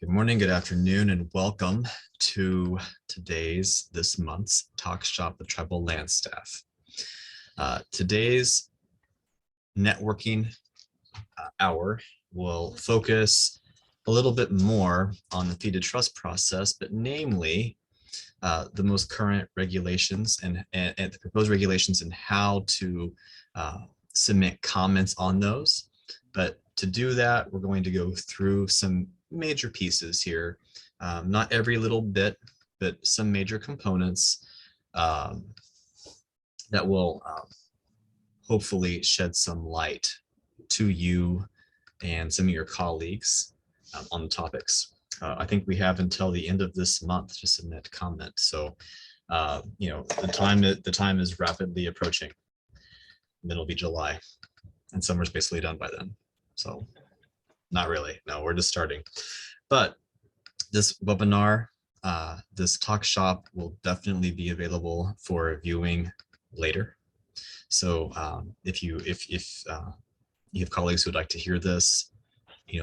Good morning, good afternoon, and welcome to this month's Talk Shop with Tribal Land Staff. Today's networking hour will focus a little bit more on the deed of trust process, but namely the most current regulations and the proposed regulations and how to submit comments on those. But to do that, we're going to go through some major pieces here, not every little bit, but some major components that will hopefully shed some light to you and some of your colleagues on the topics. I think we have until the end of this month to submit comment. So, the time is rapidly approaching. And then it'll be July, and summer's basically done by then. So, not really. No, we're just starting. But this webinar, this talk shop will definitely be available for viewing later. So, if you have colleagues who would like to hear this,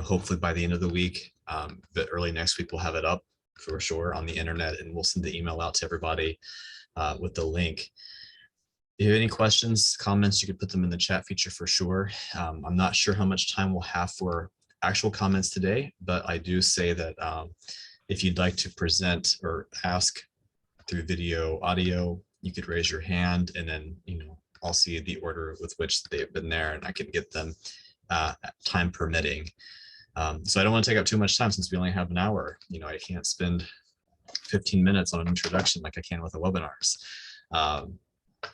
hopefully by the end of the week, but early next week, we'll have it up for sure on the internet, and we'll send the email out to everybody with the link. If you have any questions, comments, you could put them in the chat feature for sure. I'm not sure how much time we'll have for actual comments today, but I do say that if you'd like to present or ask through video, audio, you could raise your hand, and then, I'll see the order with which they've been there, and I can get them time permitting. So I don't want to take up too much time since we only have an hour. I can't spend 15 minutes on an introduction like I can with the webinars.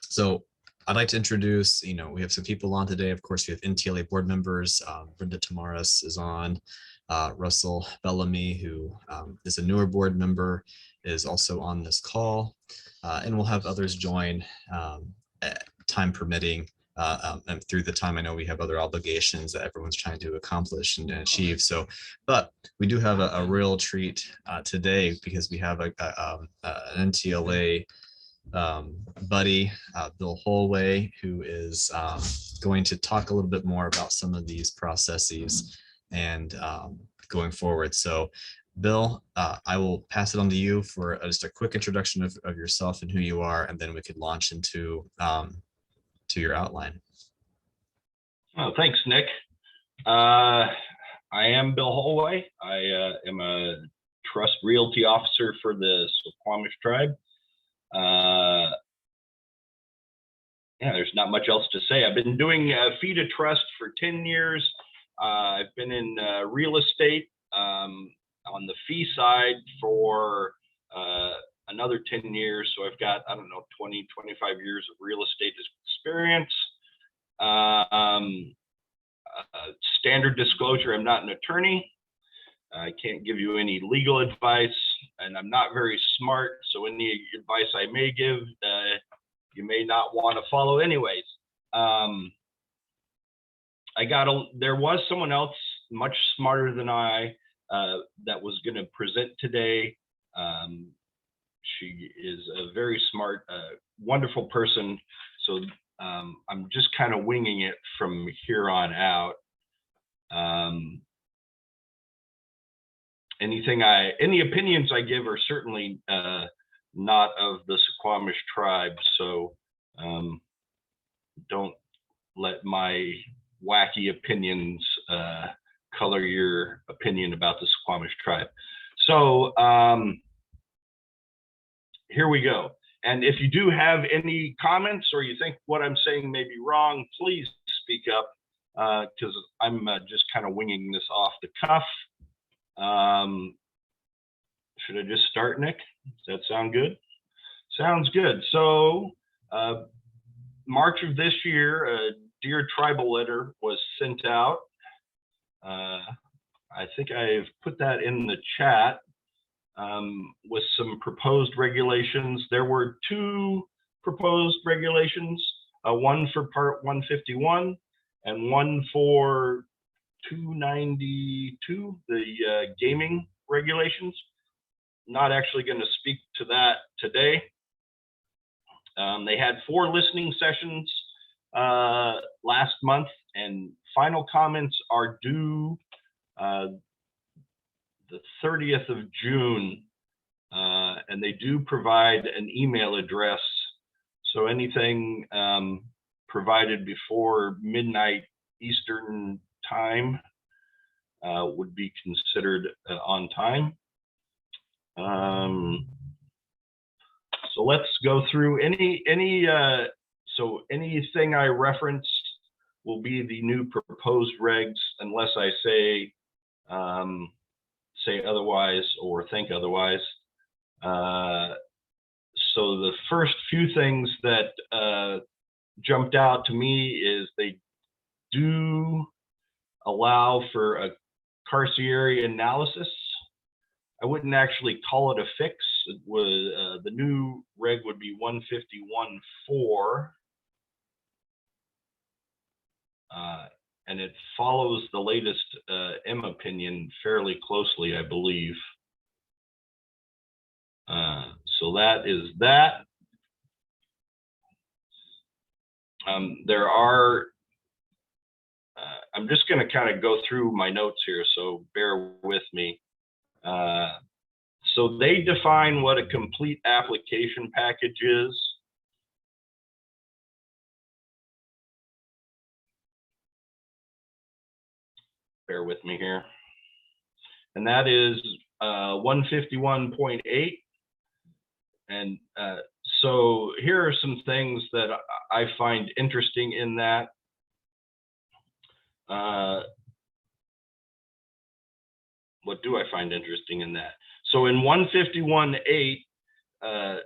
So I'd like to introduce, we have some people on today. Of course, we have NTLA board members. Brenda Tamaris is on. Russell Bellamy, who is a newer board member, is also on this call. And we'll have others join time permitting. And through the time, I know we have other obligations that everyone's trying to accomplish and achieve. So, but we do have a real treat today because we have an NTLA buddy, Bill Holway, who is going to talk a little bit more about some of these processes and going forward. So, Bill, I will pass it on to you for just a quick introduction of yourself and who you are, and then we could launch into to your outline. Oh, thanks, Nick. I am Bill Holway. I am a trust realty officer for the Squamish tribe. There's not much else to say. I've been doing fee to trust for 10 years. I've been in real estate on the fee side for another 10 years. So I've got, 20, 25 years of real estate experience. Standard disclosure, I'm not an attorney. I can't give you any legal advice, and I'm not very smart. So any advice I may give, you may not want to follow anyways. There was someone else much smarter than I that was going to present today. She is a very smart, wonderful person. So I'm just kind of winging it from here on out. Any opinions I give are certainly not of the Squamish tribe. So don't let my wacky opinions color your opinion about the Squamish tribe. So here we go. And if you do have any comments or you think what I'm saying may be wrong, please speak up because I'm just kind of winging this off the cuff. Should I just start, Nick? Does that sound good? Sounds good. So March of this year, a Dear Tribal letter was sent out. I think I've put that in the chat. With some proposed regulations. There were two proposed regulations, one for Part 151 and one for 292, the gaming regulations. Not actually going to speak to that today. They had 4 listening sessions last month, and final comments are due the 30th of June, and they do provide an email address. So anything provided before midnight Eastern time would be considered on time. So let's go through so anything I reference will be the new proposed regs, unless I say otherwise or think otherwise. So the first few things that jumped out to me is they do allow for a carciary analysis. I wouldn't actually call it a fix. It was the new reg would be 151.4, and it follows the latest M opinion fairly closely, I believe. So that is that. There are, I'm just going to kind of go through my notes here, so bear with me. So they define what a complete application package is. Bear with me here. And that is 151.8. And so here are some things that I find interesting in that. What do I find interesting in that? So in 151.8,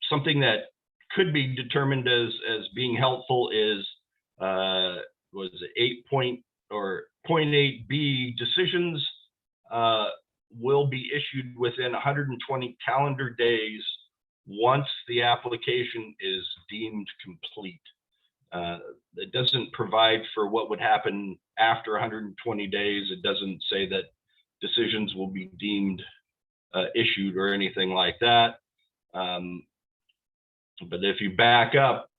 something that could be determined as being helpful is was 0.8B decisions will be issued within 120 calendar days once the application is deemed complete. It doesn't provide for what would happen after 120 days. It doesn't say that decisions will be deemed issued or anything like that. But if you back up,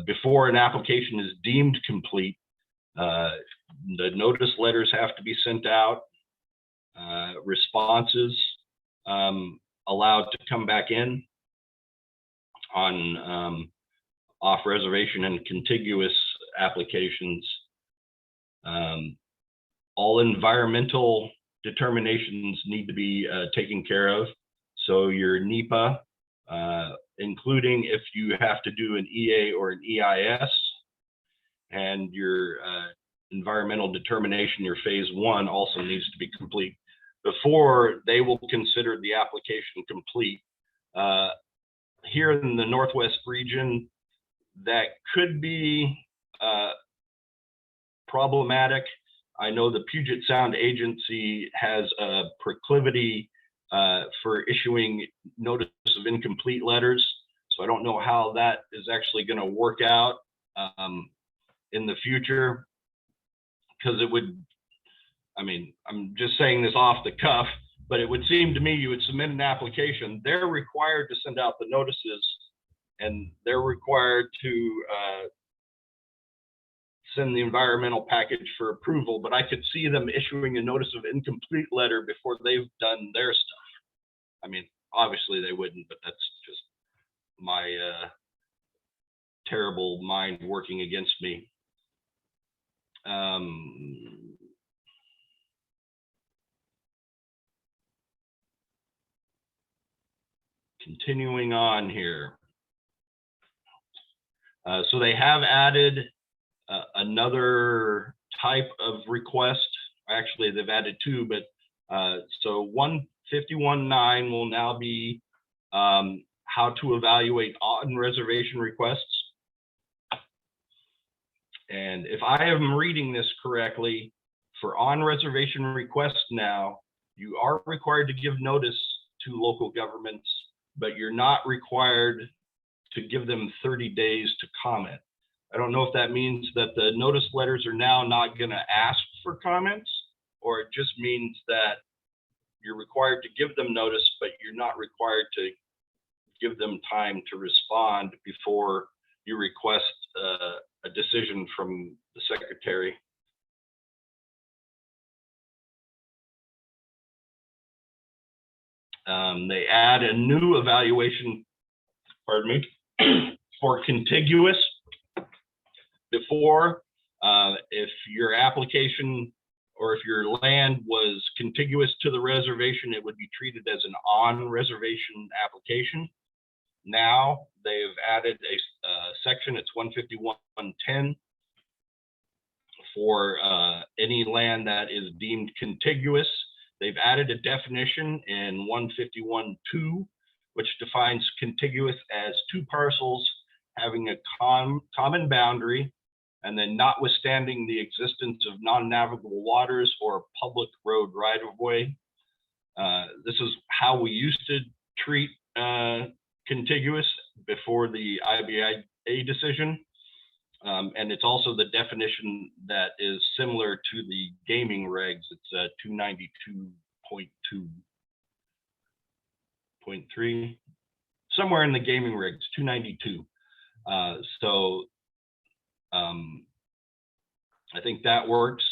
before an application is deemed complete, the notice letters have to be sent out, responses allowed to come back in on off reservation and contiguous applications. All environmental determinations need to be taken care of. So your NEPA, including if you have to do an EA or an EIS, and your environmental determination, your phase 1, also needs to be complete before they will consider the application complete. Here in the Northwest region, that could be problematic. I know the Puget Sound Agency has a proclivity for issuing notice of incomplete letters. So I don't know how that is actually going to work out in the future, because it would, I mean, I'm just saying this off the cuff, but it would seem to me you would submit an application. They're required to send out the notices, and they're required to send the environmental package for approval, but I could see them issuing a notice of incomplete letter before they've done their stuff. I mean, obviously they wouldn't, but that's just my terrible mind working against me. Continuing on here. So they have added another type of request. Actually, they've added 2, but so 151.9 will now be how to evaluate on-reservation requests. And if I am reading this correctly, for on-reservation requests now, you are required to give notice to local governments, but you're not required to give them 30 days to comment. I don't know if that means that the notice letters are now not going to ask for comments, or it just means that you're required to give them notice, but you're not required to give them time to respond before you request a decision from the secretary. They add a new evaluation, pardon me, for contiguous. Before, if your application or if your land was contiguous to the reservation, it would be treated as an on-reservation application. Now they've added a section, it's 151.10, for any land that is deemed contiguous. They've added a definition in 151.2, which defines contiguous as two parcels having a common boundary, and then notwithstanding the existence of non-navigable waters or public road right-of-way. This is how we used to treat contiguous before the IBA decision. And it's also the definition that is similar to the gaming regs. It's 292.2.3, somewhere in the gaming regs, 292. I think that works.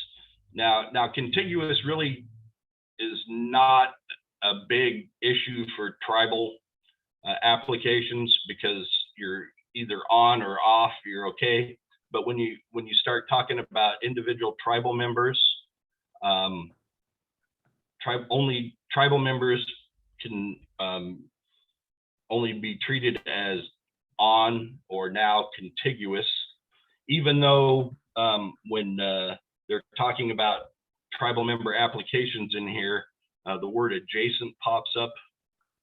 Now contiguous really is not a big issue for tribal applications, because you're either on or off, you're okay. But when you start talking about individual tribal members, only tribal members can only be treated as on or now contiguous, even though when they're talking about tribal member applications in here, the word adjacent pops up.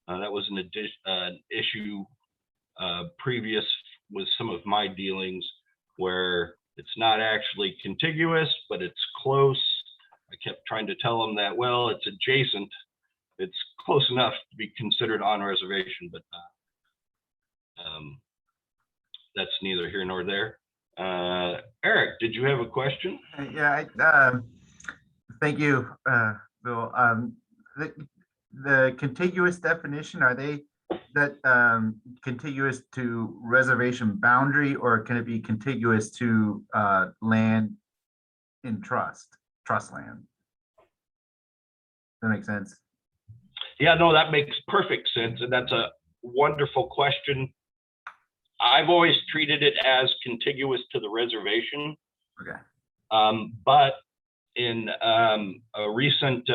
That was an issue previous with some of my dealings, where it's not actually contiguous, but it's close. I kept trying to tell them that, well, it's adjacent. It's close enough to be considered on reservation, but that's neither here nor there. Eric, did you have a question? Yeah, thank you, Bill. The contiguous definition, are they that contiguous to reservation boundary, or can it be contiguous to land in trust land? That makes sense? Yeah, no, that makes perfect sense, and that's a wonderful question. I've always treated it as contiguous to the reservation. Okay. But in a recent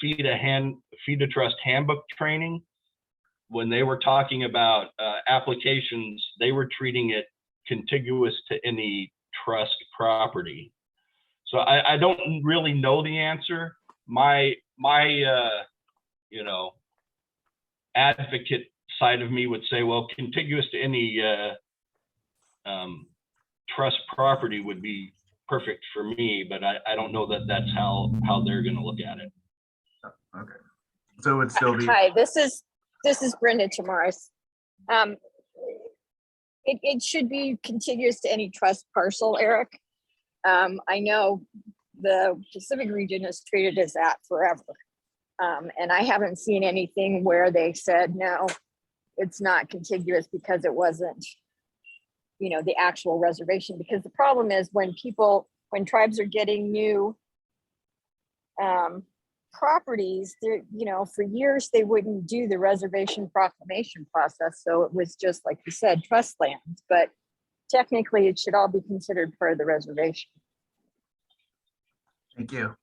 FEDA Trust handbook training, when they were talking about applications, they were treating it contiguous to any trust property. So I don't really know the answer. My advocate side of me would say, well, contiguous to any trust property would be perfect for me, but I don't know that that's how they're going to look at it. Okay, so it would still be. Hi, this is Brenda Tamaris. It should be contiguous to any trust parcel, Eric. I know the Pacific region has treated as that forever. And I haven't seen anything where they said, no, it's not contiguous because it wasn't, the actual reservation. Because the problem is when tribes are getting new properties, for years they wouldn't do the reservation proclamation process. So it was just, like you said, trust lands, but technically it should all be considered part of the reservation. Thank you.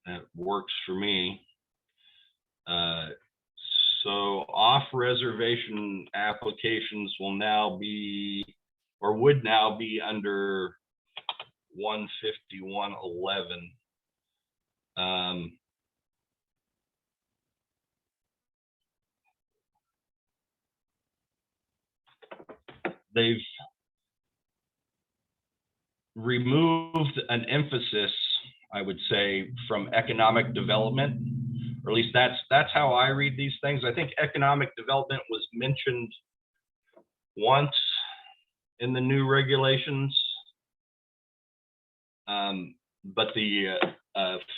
That works for me. So off-reservation applications will now be, or would now be, under 151.11. They've removed an emphasis, I would say, from economic development, or at least that's how I read these things. I think economic development was mentioned once in the new regulations, but the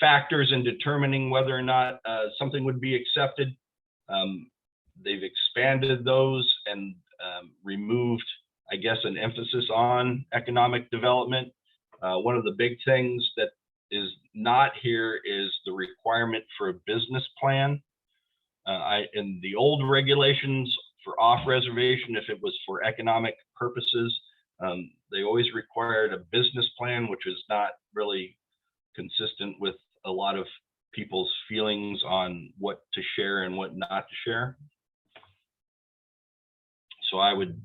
factors in determining whether or not something would be accepted, they've expanded those and removed, I guess, an emphasis on economic development. One of the big things that is not here is the requirement for a business plan. In the old regulations for off reservation, if it was for economic purposes, they always required a business plan, which is not really consistent with a lot of people's feelings on what to share and what not to share. So I would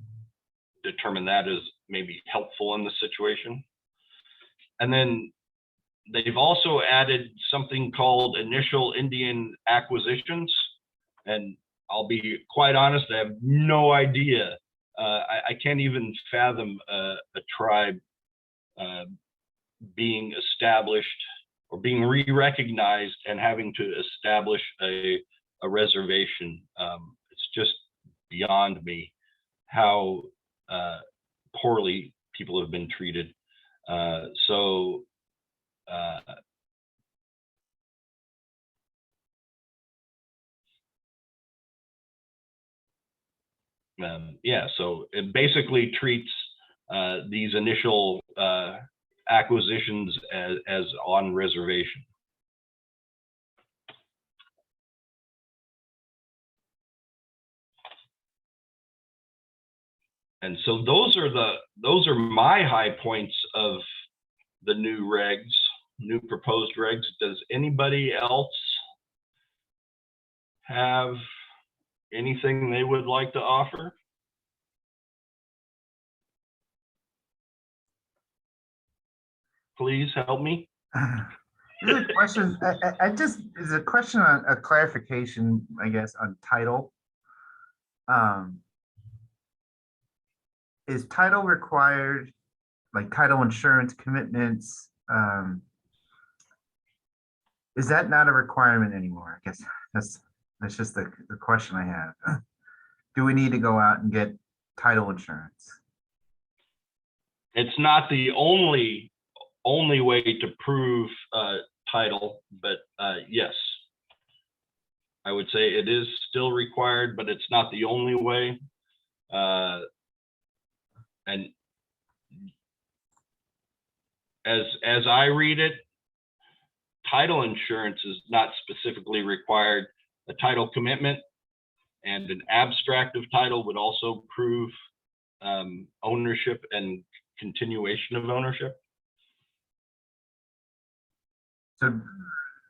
determine that as maybe helpful in the situation. And then they've also added something called initial Indian acquisitions. And I'll be quite honest, I have no idea. I can't even fathom a tribe being established or being re-recognized and having to establish a reservation. It's just beyond me how poorly people have been treated. Yeah, so it basically treats these initial acquisitions as on reservation. And so those are my high points of the new regs, new proposed regs. Does anybody else have anything they would like to offer? Please help me. There's a question. I just is a question on a clarification, I guess, on title. Is title required, like title insurance commitments? Is that not a requirement anymore? I guess that's just the question I have. Do we need to go out and get title insurance? It's not the only way to prove title, but yes, I would say it is still required, but it's not the only way. And as I read it, title insurance is not specifically required. A title commitment and an abstract of title would also prove ownership and continuation of ownership. So,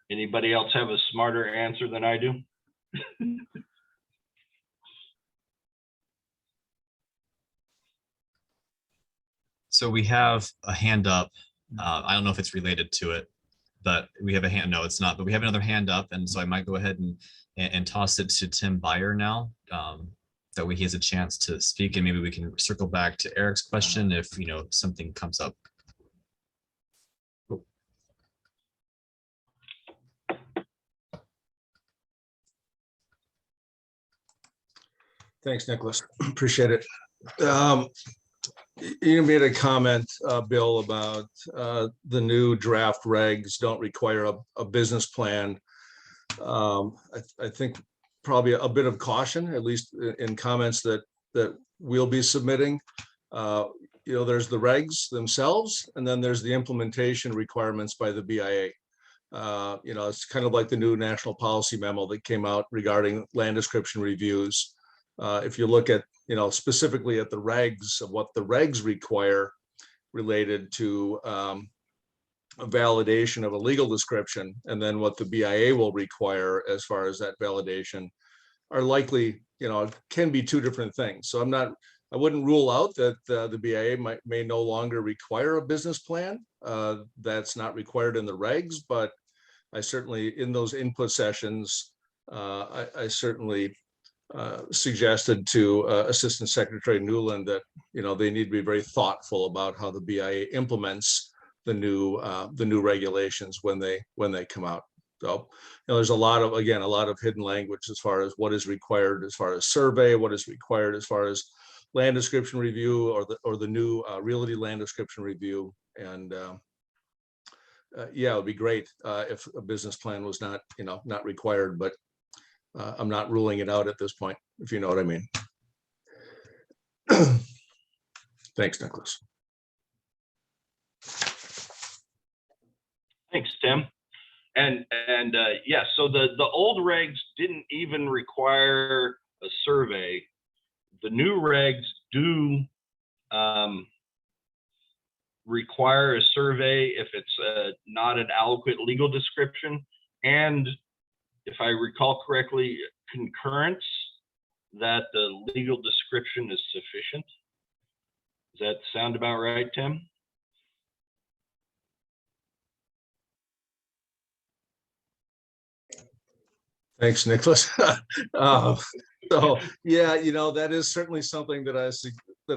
anybody else have a smarter answer than I do? So we have a hand up. I don't know if it's related to it, but we have a hand. No, it's not. But we have another hand up, and so I might go ahead and toss it to Tim Byer now. That way he has a chance to speak, and maybe we can circle back to Eric's question if something comes up. Thanks, Nicholas. Appreciate it. You made a comment, Bill, about the new draft regs don't require a business plan. I think probably a bit of caution, at least in comments that we'll be submitting. There's the regs themselves, and then there's the implementation requirements by the BIA. It's kind of like the new national policy memo that came out regarding land description reviews. If you look at, specifically at the regs of what the regs require related to a validation of a legal description, and then what the BIA will require as far as that validation are likely, can be two different things. So I wouldn't rule out that the BIA may no longer require a business plan. That's not required in the regs, but I certainly, in those input sessions, I certainly suggested to Assistant Secretary Newland that they need to be very thoughtful about how the BIA implements the new regulations when they come out. So there's a lot of hidden language as far as what is required as far as survey, what is required as far as land description review, or the new realty land description review. And yeah, it would be great if a business plan was not required, but I'm not ruling it out at this point, if you know what I mean. Thanks, Nicholas. Thanks, Tim. And yeah, so the old regs didn't even require a survey. The new regs do require a survey if it's not an adequate legal description, and if I recall correctly, concurrence that the legal description is sufficient. Does that sound about right, Tim? Thanks, Nicholas. So yeah, you know, that is certainly something that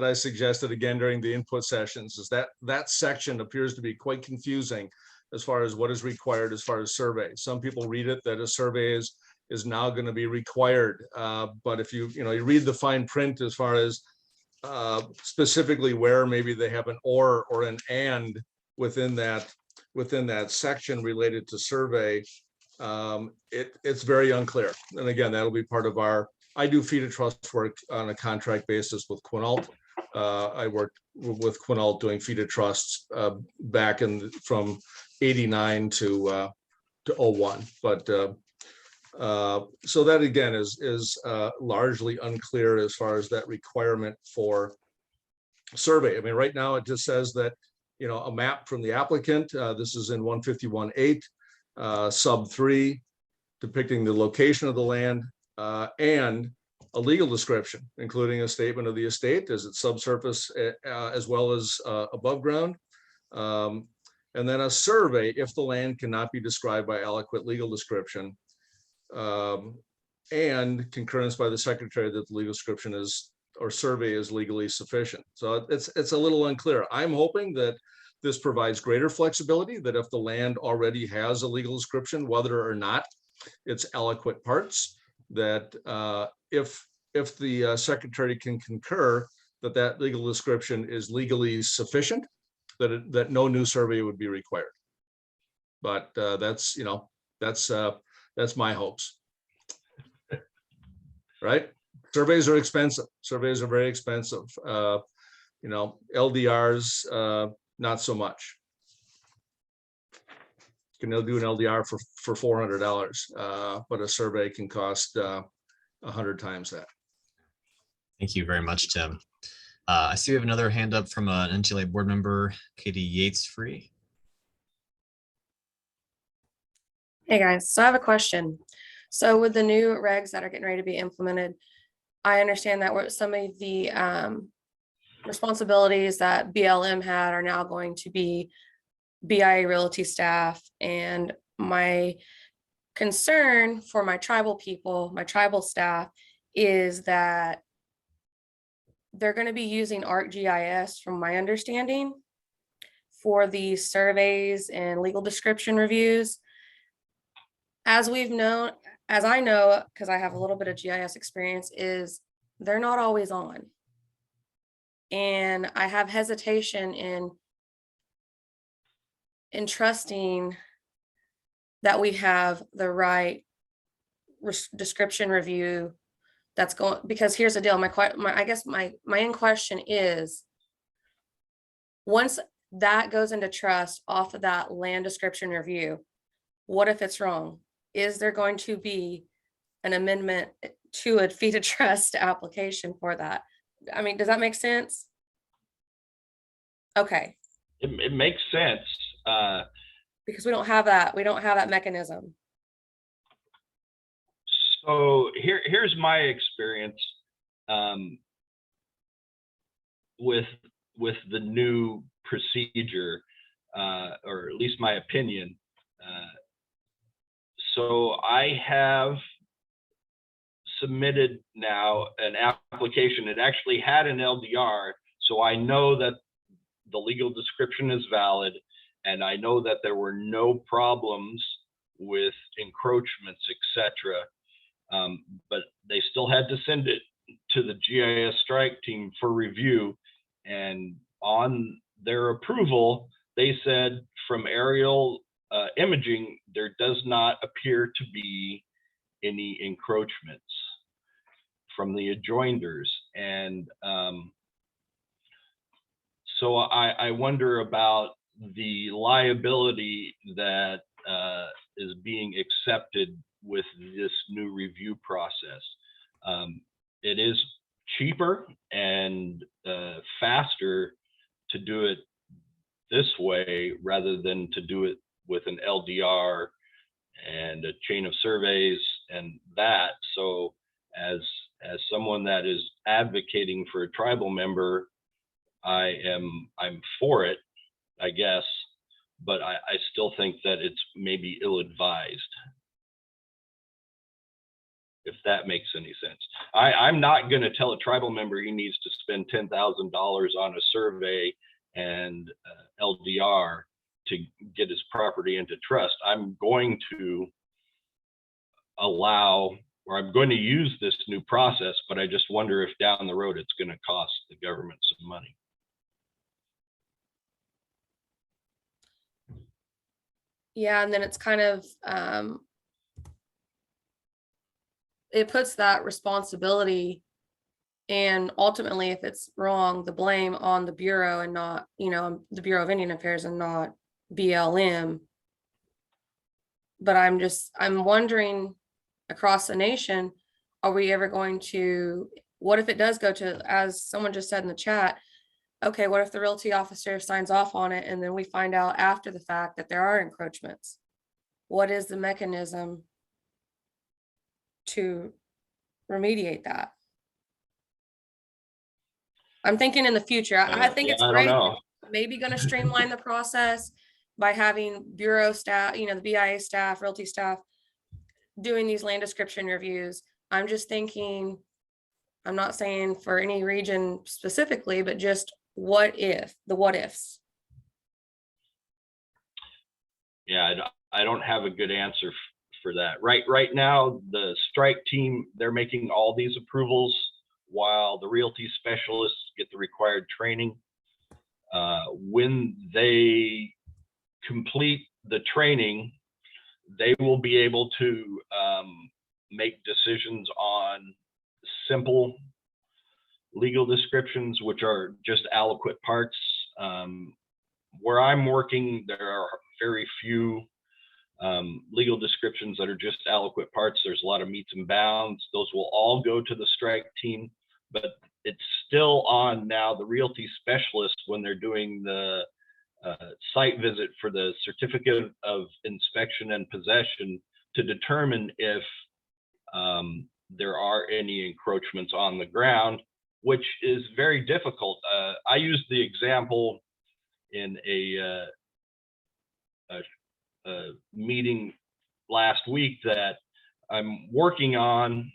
I suggested again during the input sessions, is that section appears to be quite confusing as far as what is required as far as survey. Some people read it that a survey is now going to be required, but if you read the fine print as far as specifically where maybe they have an or an and within that section related to survey, it's very unclear. And again, that'll be part of I do fee to trust work on a contract basis with Quinault. I worked with Quinault doing fee to trusts back from 89 to 01. But so that again is largely unclear as far as that requirement for survey. I mean, right now it just says that, a map from the applicant, this is in 151.8, sub 3, depicting the location of the land, and a legal description, including a statement of the estate as it's subsurface as well as above ground. And then a survey if the land cannot be described by adequate legal description, and concurrence by the secretary that the legal description or survey is legally sufficient. So it's a little unclear. I'm hoping that this provides greater flexibility, that if the land already has a legal description, whether or not it's adequate parts, that if the secretary can concur that legal description is legally sufficient, that no new survey would be required. But that's my hopes. Right? Surveys are expensive. Surveys are very expensive. LDRs, not so much. You can do an LDR for $400, but a survey can cost 100 times that. Thank you very much, Tim. I see we have another hand up from an NTLA board member, Katie Yates Free. Hey guys, so I have a question. So with the new regs that are getting ready to be implemented, I understand that some of the responsibilities that BLM had are now going to be BIA Realty staff. And my concern for my tribal people, my tribal staff, is that they're going to be using ArcGIS, from my understanding, for the surveys and legal description reviews. As I know, because I have a little bit of GIS experience, is they're not always on. And I have hesitation in trusting that we have the right description review that's going, because here's the deal. I guess my main question is, once that goes into trust off of that land description review, what if it's wrong? Is there going to be an amendment to a fee to trust application for that? I mean, does that make sense? Okay. It makes sense. Because we don't have that. We don't have that mechanism. So here's my experience with the new procedure, or at least my opinion. So I have submitted now an application. It actually had an LDR, so I know that the legal description is valid, and I know that there were no problems with encroachments, etc. But they still had to send it to the GIS strike team for review, and on their approval, they said from aerial imaging, there does not appear to be any encroachments from the adjoinders. And So I wonder about the liability that is being accepted with this new review process. It is cheaper and faster to do it this way rather than to do it with an LDR and a chain of surveys and that. So as someone that is advocating for a tribal member, I'm for it, I guess, but I still think that it's maybe ill-advised, if that makes any sense. I'm not going to tell a tribal member he needs to spend $10,000 on a survey and LDR to get his property into trust. I'm going to allow, or I'm going to use this new process, but I just wonder if down the road it's going to cost the government some money. Yeah, and then it's kind of, it puts that responsibility and ultimately, if it's wrong, the blame on the Bureau and not, the Bureau of Indian Affairs and not BLM. But I'm wondering across the nation, are we ever going to, what if it does go to, as someone just said in the chat, okay, what if the realty officer signs off on it and then we find out after the fact that there are encroachments? What is the mechanism to remediate that? I'm thinking in the future. I think it's I don't great. know. Maybe going to streamline the process by having bureau staff, the BIA staff, realty staff doing these land description reviews. I'm just thinking, I'm not saying for any region specifically, but just what if, the what ifs. Yeah, I don't have a good answer for that. Right now, the strike team, they're making all these approvals while the realty specialists get the required training. When they complete the training, they will be able to make decisions on simple legal descriptions, which are just aliquot parts. Where I'm working, there are very few legal descriptions that are just aliquot parts. There's a lot of meets and bounds. Those will all go to the strike team, but it's still on now the realty specialist when they're doing the site visit for the certificate of inspection and possession to determine if there are any encroachments on the ground, which is very difficult. I used the example in a meeting last week that I'm working on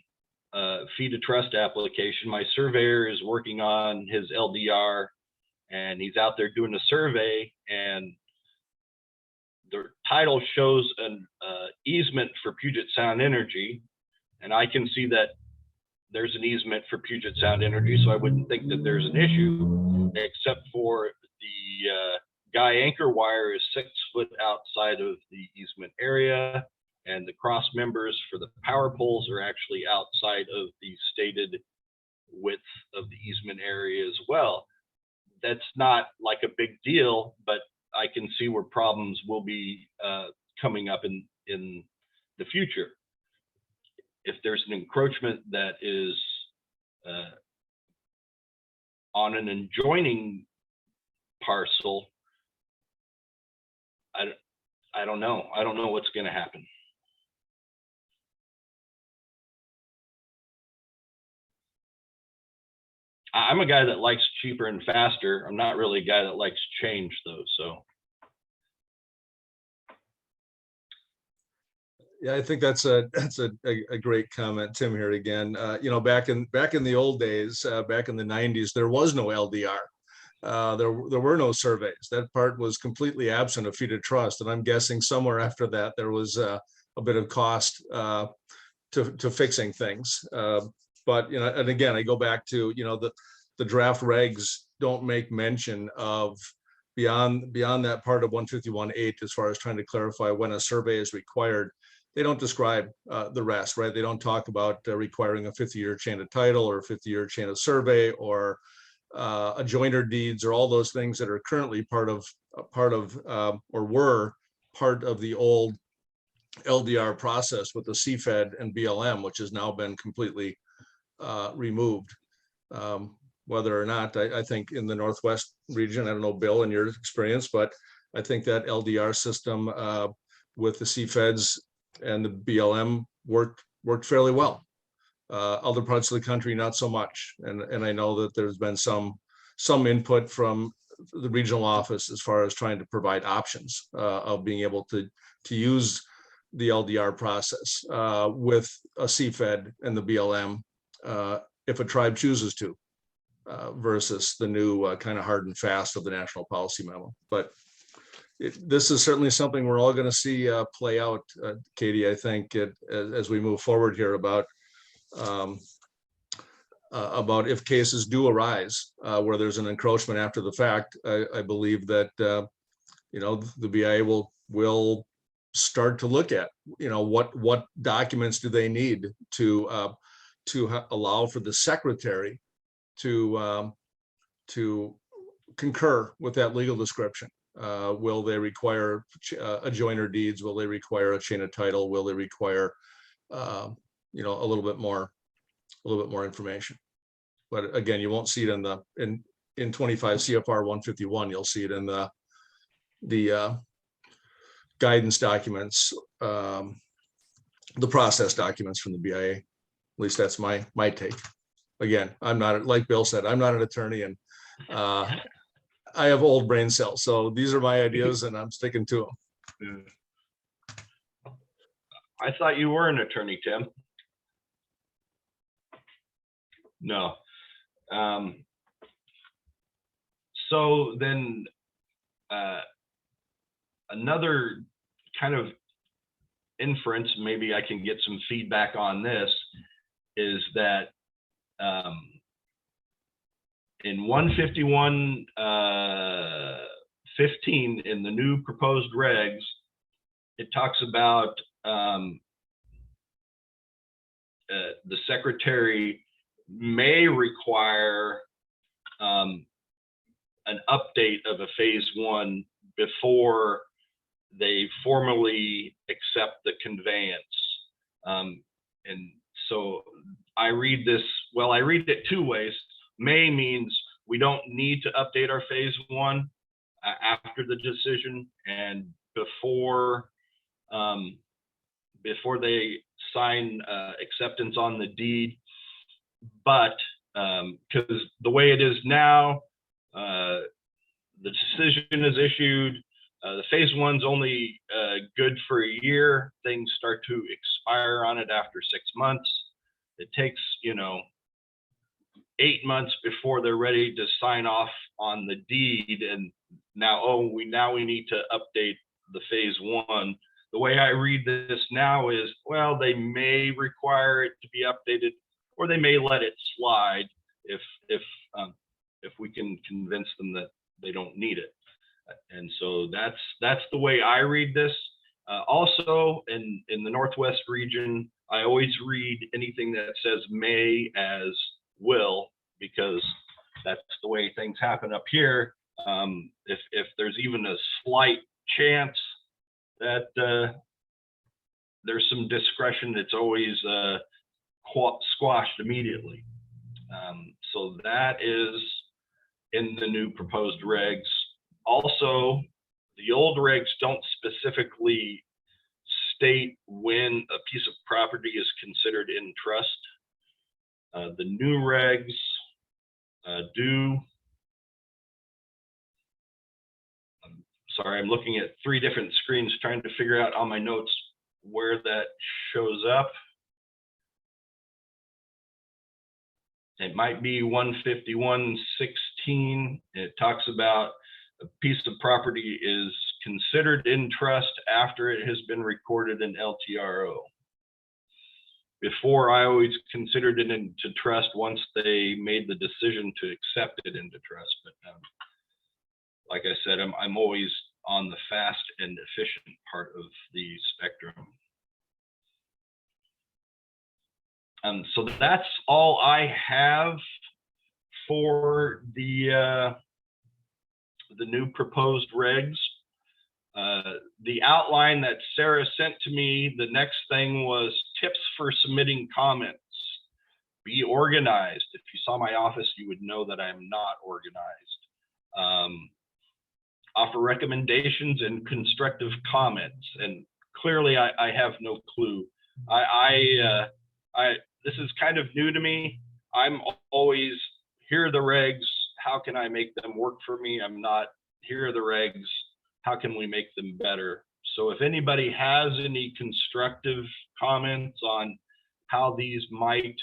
a fee to trust application. My surveyor is working on his LDR and he's out there doing a survey, and the title shows an easement for Puget Sound Energy, and I can see that there's an easement for Puget Sound Energy, so I wouldn't think that there's an issue, except for the guy anchor wire is 6 foot outside of the easement area, and the cross members for the power poles are actually outside of the stated width of the easement area as well. That's not like a big deal, but I can see where problems will be coming up in the future. If there's an encroachment that is on an adjoining parcel, I don't know. I don't know what's going to happen. I'm a guy that likes cheaper and faster. I'm not really a guy that likes change though, so. Yeah, I think that's a great comment, Tim, here again. Back in the old days, back in the 90s, there was no LDR. There were no surveys. That part was completely absent of fee to trust, and I'm guessing somewhere after that there was a bit of cost to fixing things. But and again, I go back to the draft regs don't make mention of beyond that part of 151.8 as far as trying to clarify when a survey is required. They don't describe the rest, right? They don't talk about requiring a 50-year chain of title or a 50-year chain of survey or adjoiner deeds, or all those things that are currently part of or were part of the old LDR process with the CFED and BLM, which has now been completely removed. Whether or not, I think in the Northwest region, I don't know, Bill, in your experience, but I think that LDR system with the CFEDs and the BLM worked fairly well. Other parts of the country, not so much. And I know that there's been some input from the regional office as far as trying to provide options of being able to use the LDR process with a CFED and the BLM if a tribe chooses to, versus the new kind of hard and fast of the national policy memo. But this is certainly something we're all going to see play out, Katie, I think, as we move forward here about if cases do arise where there's an encroachment after the fact. I believe that the BIA will start to look at what documents do they need to allow for the secretary to concur with that legal description. Will they require adjoiner deeds? Will they require a chain of title? Will they require a little bit more information? But again, you won't see it in 25 CFR 151. You'll see it in the guidance documents, the process documents from the BIA. At least that's my take. Again, I'm not, like Bill said, I'm not an attorney, and I have old brain cells. So these are my ideas and I'm sticking to them. I thought you were an attorney, Tim. No. So then another kind of inference, maybe I can get some feedback on this, is that in 151.15 in the new proposed regs, it talks about the secretary may require an update of a phase 1 before they formally accept the conveyance. And so I read this, well, I read it two ways. May means we don't need to update our phase 1 after the decision and before they sign acceptance on the deed. But because the way it is now, the decision is issued, the phase 1's only good for a year. Things start to expire on it after 6 months. It takes 8 months before they're ready to sign off on the deed, and now we need to update the phase 1. The way I read this now is, well, they may require it to be updated, or they may let it slide if we can convince them that they don't need it. And so that's the way I read this. Also, in the Northwest region, I always read anything that says may as will, because that's the way things happen up here. If there's even a slight chance that there's some discretion, it's always squashed immediately. So that is in the new proposed regs. Also, the old regs don't specifically state when a piece of property is considered in trust. The new regs do. I'm sorry, I'm looking at 3 different screens trying to figure out on my notes where that shows up. It might be 151.16. It talks about a piece of property is considered in trust after it has been recorded in LTRO. Before, I always considered it into trust once they made the decision to accept it into trust. But like I said, I'm always on the fast and efficient part of the spectrum. So that's all I have for the new proposed regs. The outline that Sarah sent to me, the next thing was tips for submitting comments. Be organized. If you saw my office, you would know that I'm not organized. Offer recommendations and constructive comments. And clearly I have no clue. This is kind of new to me. I'm always, here are the regs. How can I make them work for me? I'm not, here are the regs. How can we make them better? So if anybody has any constructive comments on how these might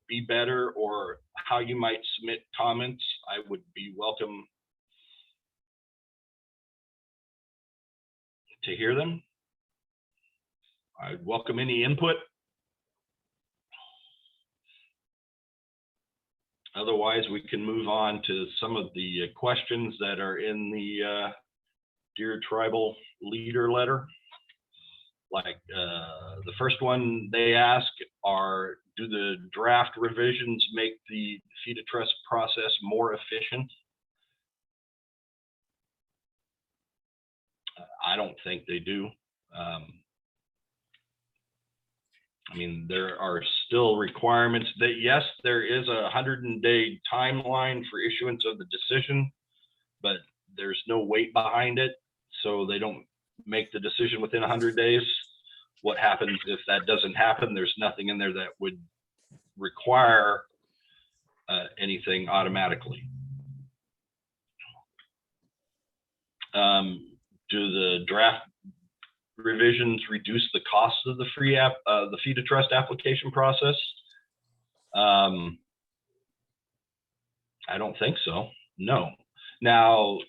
be better or how you might submit comments, I would be welcome to hear them. I'd welcome any input. Otherwise, we can move on to some of the questions that are in the Dear Tribal Leader letter. Like the first one they ask are, do the draft revisions make the Fee to Trust process more efficient? I don't think they do. I mean, there are still requirements that, yes, there is a 100-day timeline for issuance of the decision, but there's no weight behind it. So they don't make the decision within 100 days. What happens if that doesn't happen? There's nothing in there that would require anything automatically. Do the draft revisions reduce the cost of the the Fee to Trust application process? I don't think so. No. Now,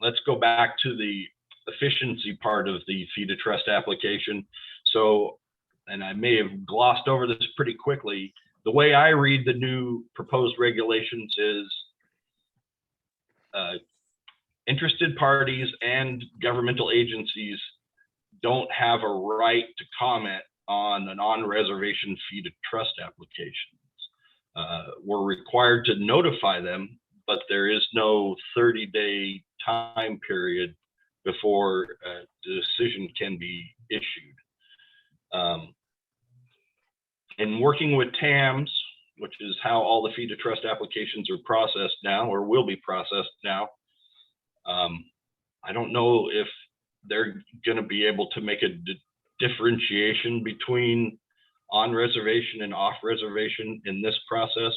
let's go back to the efficiency part of the Fee to Trust application. So, and I may have glossed over this pretty quickly. The way I read the new proposed regulations is interested parties and governmental agencies don't have a right to comment on an on-reservation Fee to Trust applications. We're required to notify them, but there is no 30-day time period before a decision can be issued. In working with TAMs, which is how all the Fee to Trust applications are processed now, or will be processed now, I don't know if they're going to be able to make a differentiation between on reservation and off reservation in this process.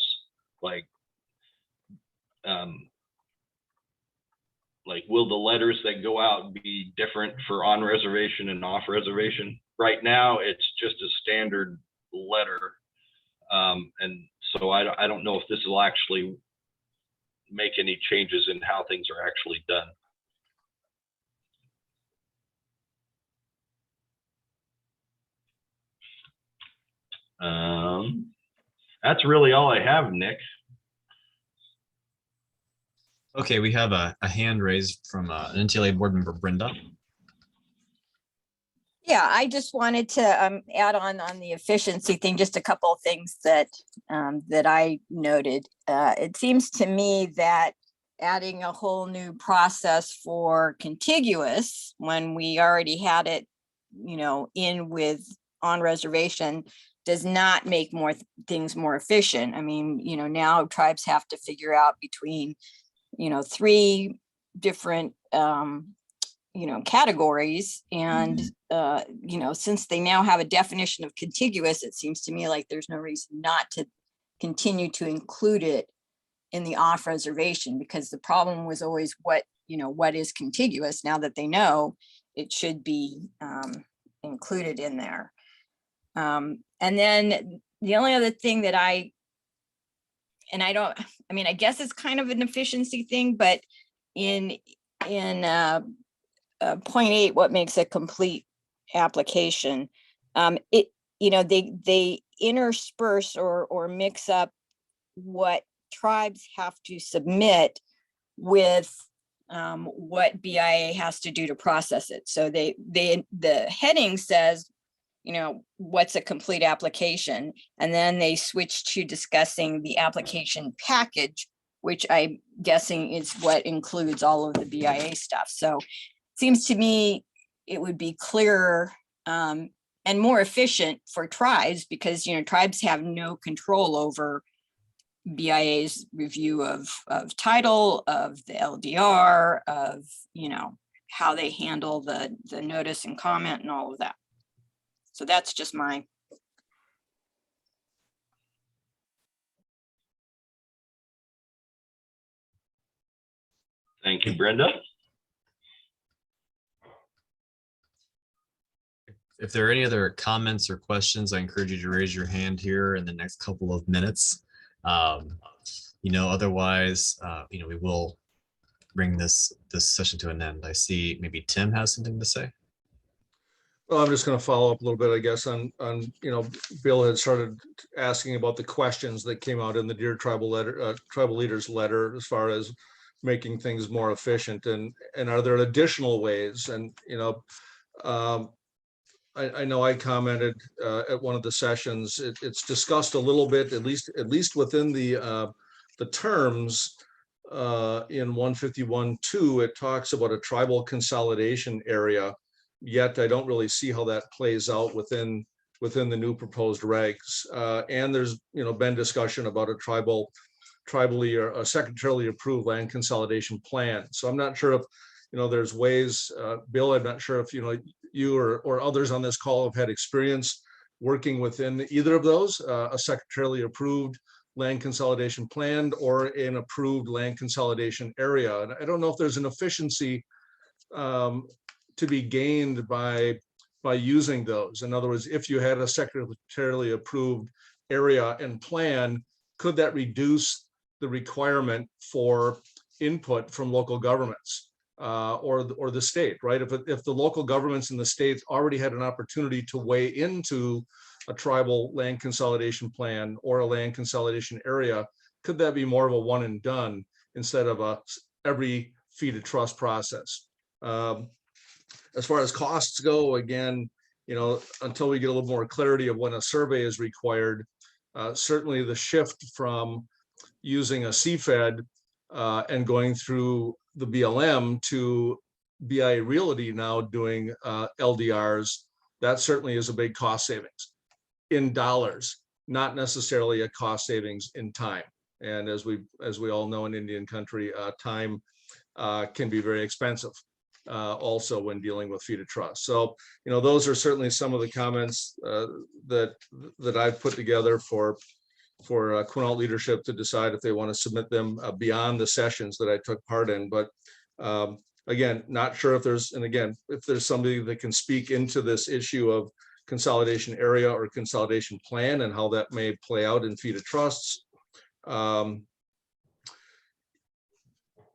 Like will the letters that go out be different for on reservation and off reservation? Right now, it's just a standard letter. And so I don't know if this will actually make any changes in how things are actually done. That's really all I have, Nick. Okay, we have a hand raised from an NTLA board member, Brenda. Yeah, I just wanted to add on the efficiency thing, just a couple of things that that I noted. It seems to me that adding a whole new process for contiguous when we already had it, in with on reservation does not make things more efficient. I mean, now tribes have to figure out between, 3 different categories. And, since they now have a definition of contiguous, it seems to me like there's no reason not to continue to include it in the off reservation, because the problem was always what is contiguous. Now that they know, it should be included in there. And then the only other thing that I guess it's kind of an efficiency thing, but in point 8, what makes a complete application, they intersperse or mix up what tribes have to submit with what BIA has to do to process it. So the heading says what's a complete application? And then they switched to discussing the application package, which I'm guessing is what includes all of the BIA stuff. So it seems to me it would be clearer and more efficient for tribes, because, tribes have no control over BIA's review of title, of the LDR, of, how they handle the notice and comment and all of that. So that's just my. Thank you, Brenda. If there are any other comments or questions, I encourage you to raise your hand here in the next couple of minutes. Otherwise, we will bring this session to an end. I see maybe Tim has something to say. Well, I'm just going to follow up a little bit, I guess, on Bill had started asking about the questions that came out in the Dear Tribal letter, tribal leaders letter, as far as making things more efficient, and are there additional ways? And I know I commented at one of the sessions. It's discussed a little bit, at least within the terms in 151.2. It talks about a tribal consolidation area. Yet I don't really see how that plays out within the new proposed regs. And there's been discussion about a tribally or a secretarially approved land consolidation plan. So I'm not sure if there's ways, Bill, I'm not sure if you or others on this call have had experience working within either of those, a secretarially approved land consolidation plan or an approved land consolidation area. And I don't know if there's an efficiency to be gained by using those. In other words, if you had a secretarially approved area and plan, could that reduce the requirement for input from local governments or the state, right? If the local governments in the states already had an opportunity to weigh into a tribal land consolidation plan or a land consolidation area, could that be more of a one and done instead of every fee to trust process? As far as costs go, again, until we get a little more clarity of when a survey is required, certainly the shift from using a CFED and going through the BLM to BIA Realty now doing LDRs, that certainly is a big cost savings in dollars, not necessarily a cost savings in time. And as we all know in Indian country, time can be very expensive. Also when dealing with fee to trust. So, those are certainly some of the comments that I've put together for Quinault leadership to decide if they want to submit them beyond the sessions that I took part in. But again, not sure if there's somebody that can speak into this issue of consolidation area or consolidation plan and how that may play out in fee to trusts.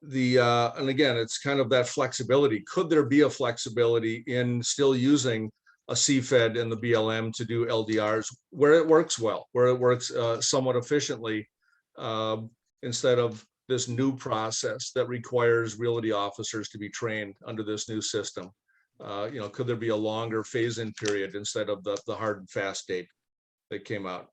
And again, it's kind of that flexibility. Could there be a flexibility in still using a CFED and the BLM to do LDRs where it works well, where it works somewhat efficiently, instead of this new process that requires realty officers to be trained under this new system? Could there be a longer phase-in period instead of the hard and fast date that came out?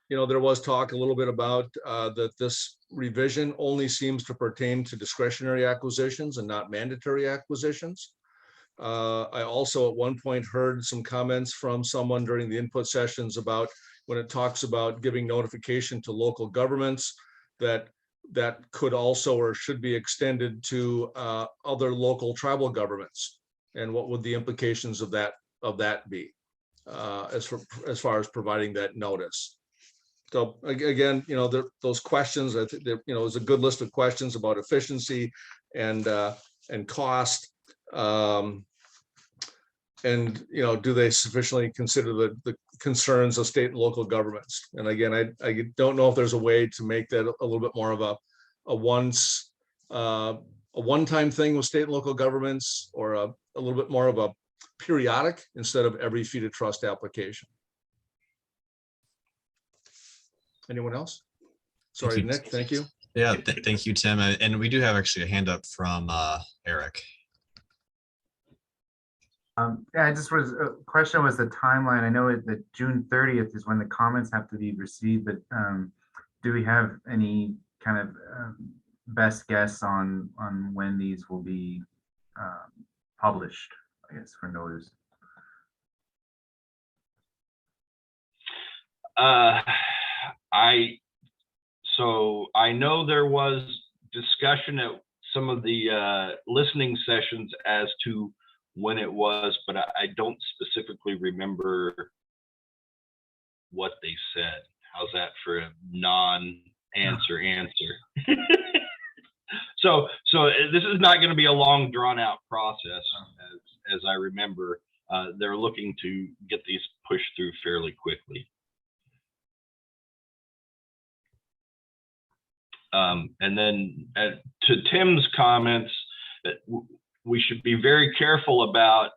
There was talk a little bit about that this revision only seems to pertain to discretionary acquisitions and not mandatory acquisitions. I also at one point heard some comments from someone during the input sessions about when it talks about giving notification to local governments that could also or should be extended to other local tribal governments. And what would the implications of that be as far as providing that notice? So again, those questions, I think it was a good list of questions about efficiency and cost, and do they sufficiently consider the concerns of state and local governments? And again, I don't know if there's a way to make that a little bit more of a one-time thing with state and local governments, or a little bit more of a periodic instead of every fee to trust application. Anyone else? Sorry, Nick, thank you. Yeah, thank you, Tim. And we do have actually a hand up from Eric. Yeah, I just was, question was the timeline. I know that June 30th is when the comments have to be received, but do we have any kind of best guess on when these will be published, I guess, for notice? I know there was discussion at some of the listening sessions as to when it was, but I don't specifically remember what they said. How's that for a non-answer answer? So this is not going to be a long drawn out process, as I remember. They're looking to get these pushed through fairly quickly. And then to Tim's comments, we should be very careful about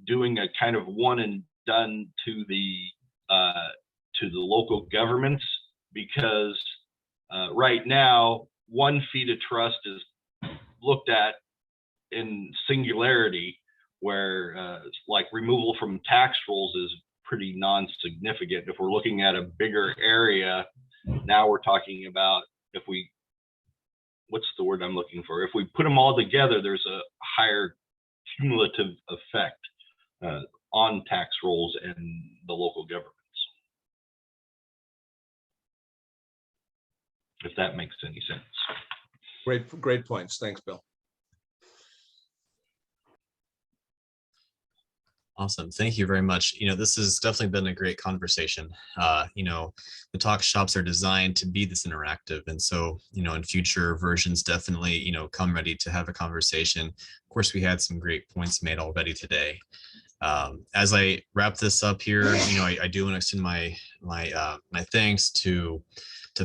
doing a kind of one and done to the local governments, because right now one fee to trust is looked at in singularity, where like removal from tax rolls is pretty non-significant. If we're looking at a bigger area, now we're talking about, if we, what's the word I'm looking for? If we put them all together, there's a higher cumulative effect on tax rolls and the local governments. If that makes any sense. Great points. Thanks, Bill. Awesome. Thank you very much. This has definitely been a great conversation. The talk shops are designed to be this interactive. And so, in future versions, definitely, come ready to have a conversation. Of course, we had some great points made already today. As I wrap this up here, I do want to extend my thanks to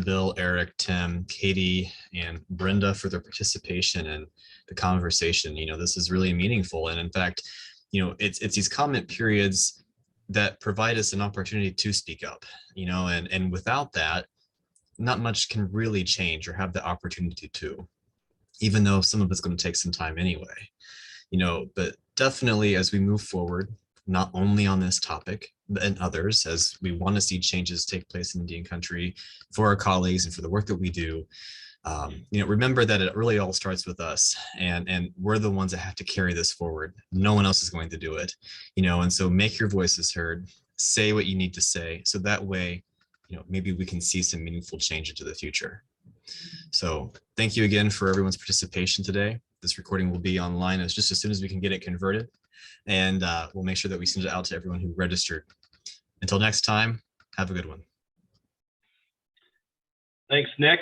Bill, Eric, Tim, Katie, and Brenda for their participation in the conversation. This is really meaningful. And in fact, it's these comment periods that provide us an opportunity to speak up, and without that, not much can really change or have the opportunity to, even though some of it's going to take some time anyway, but definitely as we move forward, not only on this topic, but in others, as we want to see changes take place in Indian country for our colleagues and for the work that we do, remember that it really all starts with us, and we're the ones that have to carry this forward. No one else is going to do it, and so make your voices heard, say what you need to say, so that way, maybe we can see some meaningful change into the future. So thank you again for everyone's participation today. This recording will be online as soon as we can get it converted, and we'll make sure that we send it out to everyone who registered. Until next time, have a good one. Thanks, Nick.